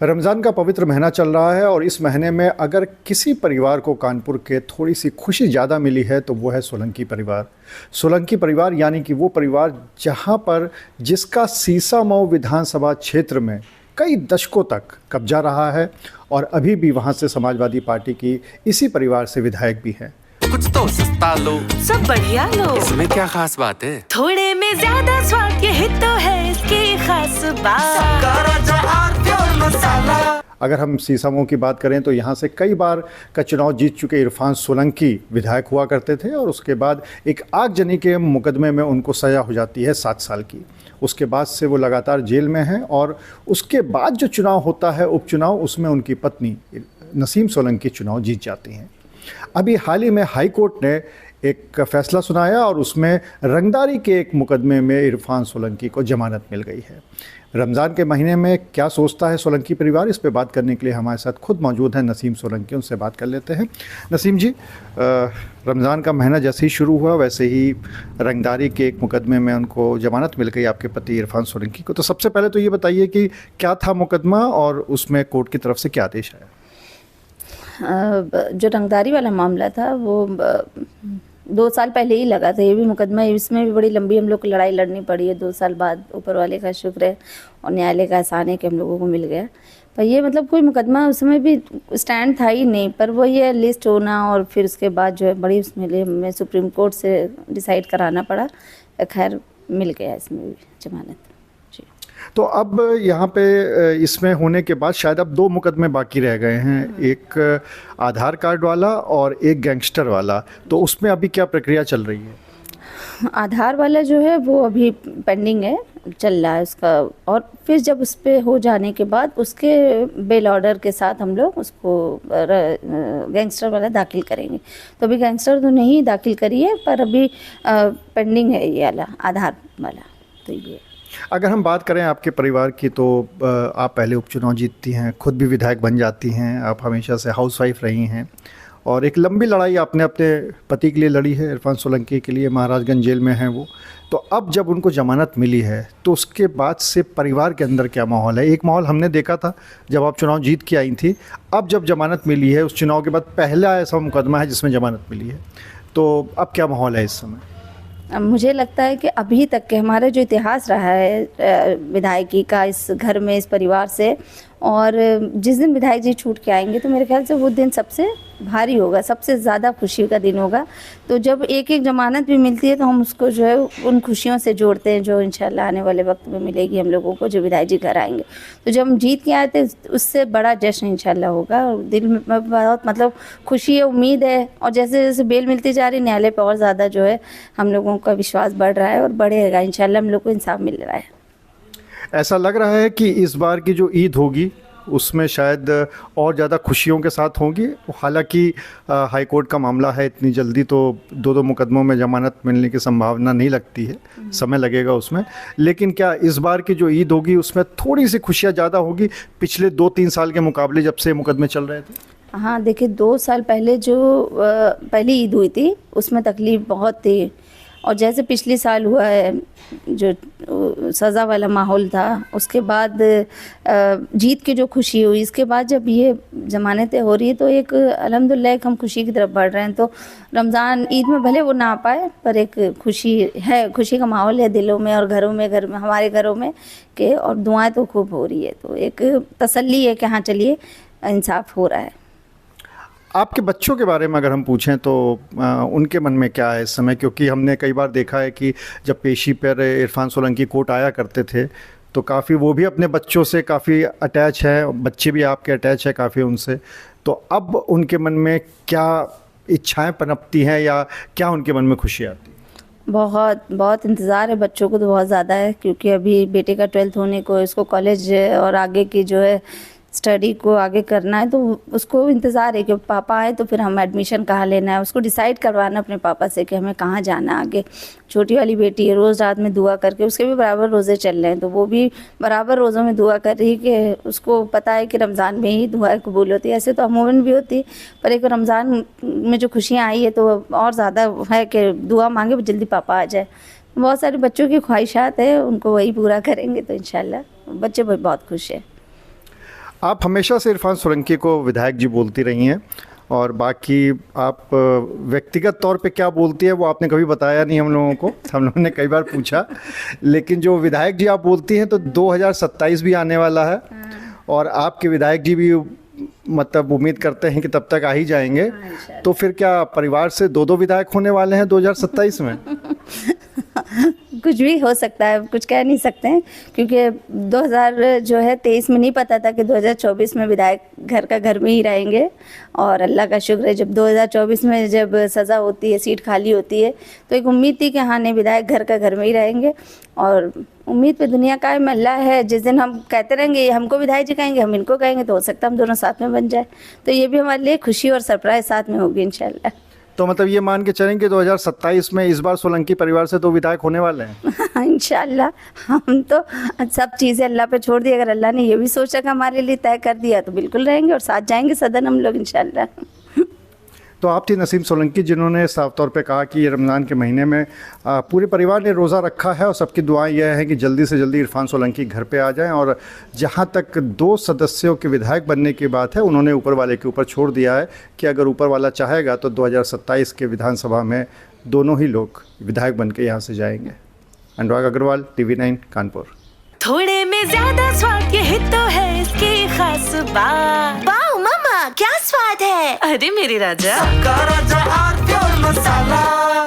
रमज़ान का पवित्र महीना चल रहा है और इस महीने में अगर किसी परिवार को कानपुर के थोड़ी सी खुशी ज़्यादा मिली है तो वो है सोलंकी परिवार। सोलंकी परिवार यानी कि वो परिवार जहां पर जिसका सीसामऊ विधानसभा क्षेत्र में कई दशकों तक कब्जा रहा है और अभी भी वहां से समाजवादी पार्टी की इसी परिवार से विधायक भी हैं। कुछ तो सस्ता लो, सब बढ़िया लो, इसमें क्या खास बात है? थोड़े में ज्यादा स्वाद, यही तो है इसकी खास बात। अगर हम सीसामऊ की बात करें तो यहाँ से कई बार का चुनाव जीत चुके इरफान सोलंकी विधायक हुआ करते थे और उसके बाद एक आगजनी के मुकदमे में उनको सज़ा हो जाती है 7 साल की। उसके बाद से वो लगातार जेल में हैं और उसके बाद जो चुनाव होता है उपचुनाव, उसमें उनकी पत्नी नसीम सोलंकी चुनाव जीत जाती हैं। अभी हाल ही में हाई कोर्ट ने एक फैसला सुनाया और उसमें रंगदारी के एक मुकदमे में इरफान सोलंकी को जमानत मिल गई है। रमज़ान के महीने में क्या सोचता है सोलंकी परिवार, इस पे बात करने के लिए हमारे साथ खुद मौजूद हैं नसीम सोलंकी। उनसे बात कर लेते हैं। नसीम जी, रमज़ान का महीना जैसे ही शुरू हुआ वैसे ही रंगदारी के एक मुकदमे में उनको जमानत मिल गई, आपके पति इरफान सोलंकी को। तो सबसे पहले तो ये बताइए कि क्या था मुकदमा और उसमें कोर्ट की तरफ से क्या आदेश आया? जो रंगदारी वाला मामला था वो 2 साल पहले ही लगा था। ये भी मुकदमा, इसमें भी बड़ी लंबी हम लोग को लड़ाई लड़नी पड़ी है 2 साल बाद। ऊपर वाले का शुक्र है और न्यायालय का एहसान है कि हम लोगों को मिल गया। पर ये मतलब कोई मुकदमा उस समय भी स्टैंड था ही नहीं, पर वो ये लिस्ट होना और फिर उसके बाद जो है बड़ी उसमें लिए हमें सुप्रीम कोर्ट से डिसाइड कराना पड़ा। खैर मिल गया इसमें भी जमानत। तो अब यहाँ पे इसमें होने के बाद शायद अब 2 मुकदमे बाकी रह गए हैं, एक आधार कार्ड वाला और एक गैंगस्टर वाला। तो उसमें अभी क्या प्रक्रिया चल रही है? आधार वाला जो है वो अभी पेंडिंग है, चल रहा है उसका। और फिर जब उस पर हो जाने के बाद उसके बेल ऑर्डर के साथ हम लोग उसको गैंगस्टर वाला दाखिल करेंगे। तो अभी गैंगस्टर तो नहीं दाखिल करी है, पर अभी पेंडिंग है ये वाला आधार वाला। तो ये अगर हम बात करें आपके परिवार की तो आप पहले उपचुनाव जीतती हैं, खुद भी विधायक बन जाती हैं, आप हमेशा से हाउसवाइफ रही हैं और एक लंबी लड़ाई आपने अपने पति के लिए लड़ी है, इरफान सोलंकी के लिए। महाराजगंज जेल में हैं वो। तो अब जब उनको जमानत मिली है तो उसके बाद से परिवार के अंदर क्या माहौल है? एक माहौल हमने देखा था जब आप चुनाव जीत के आई थी, अब जब जमानत मिली है, उस चुनाव के बाद पहला ऐसा मुकदमा है जिसमें जमानत मिली है, तो अब क्या माहौल है इस समय? मुझे लगता है कि अभी तक के हमारा जो इतिहास रहा है विधायकी का इस घर में, इस परिवार से, और जिस दिन विधायक जी छूट के आएंगे तो मेरे ख्याल से वो दिन सबसे भारी होगा, सबसे ज़्यादा खुशी का दिन होगा। तो जब एक एक जमानत भी मिलती है तो हम उसको जो है उन खुशियों से जोड़ते हैं जो इंशाल्लाह आने वाले वक्त में मिलेगी हम लोगों को, जो विधायक जी घर आएंगे। तो जब हम जीत के आए थे उससे बड़ा जश्न इंशाल्लाह होगा। दिल में बहुत मतलब खुशी है, उम्मीद है। और जैसे जैसे बेल मिलती जा रही न्यायालय पर और ज़्यादा जो है हम लोगों का विश्वास बढ़ रहा है और बढ़ेगा इंशाल्लाह। हम लोग को इंसाफ मिल रहा है। ऐसा लग रहा है कि इस बार की जो ईद होगी उसमें शायद और ज़्यादा खुशियों के साथ होंगी। हालांकि हाई कोर्ट का मामला है, इतनी जल्दी तो 2 मुकदमों में ज़मानत मिलने की संभावना नहीं लगती है, समय लगेगा उसमें। लेकिन क्या इस बार की जो ईद होगी उसमें थोड़ी सी खुशियाँ ज़्यादा होगी पिछले 2-3 साल के मुकाबले जब से मुकदमे चल रहे थे? हाँ देखिए, 2 साल पहले जो पहली ईद हुई थी उसमें तकलीफ़ बहुत थी। और जैसे पिछले साल हुआ है जो सज़ा वाला माहौल था, उसके बाद जीत की जो खुशी हुई, इसके बाद जब ये ज़मानतें हो रही है तो एक अल्हम्दुलिल्लाह एक हम खुशी की तरफ बढ़ रहे हैं। तो रमज़ान ईद में भले वो ना आ पाए पर एक खुशी है, खुशी का माहौल है दिलों में और घरों में, हमारे घरों में के, और दुआएं तो खूब हो रही है। तो एक तसल्ली है कि हाँ चलिए इंसाफ हो रहा है। आपके बच्चों के बारे में अगर हम पूछें तो उनके मन में क्या है इस समय? क्योंकि हमने कई बार देखा है कि जब पेशी पर इरफान सोलंकी कोर्ट आया करते थे तो काफ़ी वो भी अपने बच्चों से काफ़ी अटैच है, बच्चे भी आपके अटैच है काफ़ी उनसे। तो अब उनके मन में क्या इच्छाएं पनपती हैं या क्या उनके मन में खुशी आती है? बहुत बहुत इंतज़ार है बच्चों को तो बहुत ज़्यादा है, क्योंकि अभी बेटे का 12th होने को, इसको कॉलेज और आगे की जो है स्टडी को आगे करना है। तो उसको इंतज़ार है कि पापा आए तो फिर हम एडमिशन कहाँ लेना है, उसको डिसाइड करवाना अपने पापा से कि हमें कहाँ जाना है आगे। छोटी वाली बेटी है, रोज़ रात में दुआ करके, उसके भी बराबर रोज़े चल रहे हैं तो वो भी बराबर रोज़ों में दुआ कर रही कि उसको पता है कि रमज़ान में ही दुआ कबूल होती है। ऐसे तो अमूमन भी होती, पर एक रमज़ान में जो खुशियाँ आई है तो और ज़्यादा है कि दुआ मांगे जल्दी पापा आ जाए। बहुत सारे बच्चों की ख्वाहिशात है, उनको वही पूरा करेंगे तो इंशाल्लाह बच्चे बहुत खुश है। आप हमेशा से इरफान सोलंकी को विधायक जी बोलती रही हैं, और बाकी आप व्यक्तिगत तौर पे क्या बोलती है वो आपने कभी बताया नहीं हम लोगों को। हम लोगों ने कई बार पूछा, लेकिन जो विधायक जी आप बोलती हैं तो 2027 भी आने वाला है, और आपके विधायक जी भी मतलब उम्मीद करते हैं कि तब तक आ ही जाएंगे। तो फिर क्या परिवार से 2-2 विधायक होने वाले हैं 2027 में? कुछ भी हो सकता है, कुछ कह नहीं सकते हैं, क्योंकि 2023 में नहीं पता था कि 2024 में विधायक घर का घर में ही रहेंगे। और अल्लाह का शुक्र है, जब 2024 में जब सज़ा होती है, सीट खाली होती है, तो एक उम्मीद थी कि हाँ नहीं, विधायक घर का घर में ही रहेंगे। और उम्मीद पे दुनिया कायम, अल्लाह है। जिस दिन हम कहते रहेंगे हमको विधायक जी कहेंगे, हम इनको कहेंगे, तो हो सकता है हम दोनों साथ में बन जाए। तो ये भी हमारे लिए खुशी और सरप्राइज साथ में होगी इंशाल्लाह। तो मतलब ये मान के चलेंगे 2027 में इस बार सोलंकी परिवार से 2 विधायक होने वाले हैं। इंशाल्लाह। हम तो सब चीज़ें अल्लाह पे छोड़ दी। अगर अल्लाह ने ये भी सोचा कि हमारे लिए तय कर दिया तो बिल्कुल रहेंगे और साथ जाएंगे सदन हम लोग इंशाल्लाह। तो आप थी नसीम सोलंकी जिन्होंने साफ तौर पे कहा कि ये रमज़ान के महीने में पूरे परिवार ने रोज़ा रखा है, और सबकी दुआएं यह है कि जल्दी से जल्दी इरफान सोलंकी घर पे आ जाएं। और जहां तक 2 सदस्यों के विधायक बनने की बात है, उन्होंने ऊपर वाले के ऊपर छोड़ दिया है कि अगर ऊपर वाला चाहेगा तो 2027 के विधानसभा में दोनों ही लोग विधायक बन के यहाँ से जाएंगे। अनुराग अग्रवाल, TV9 कानपुर। थोड़े में ज्यादा स्वाद, ये तो है इसकी खास बात। वाओ मम्मा, क्या स्वाद है। अरे मेरे राजा, का राजा आर प्योर मसाला।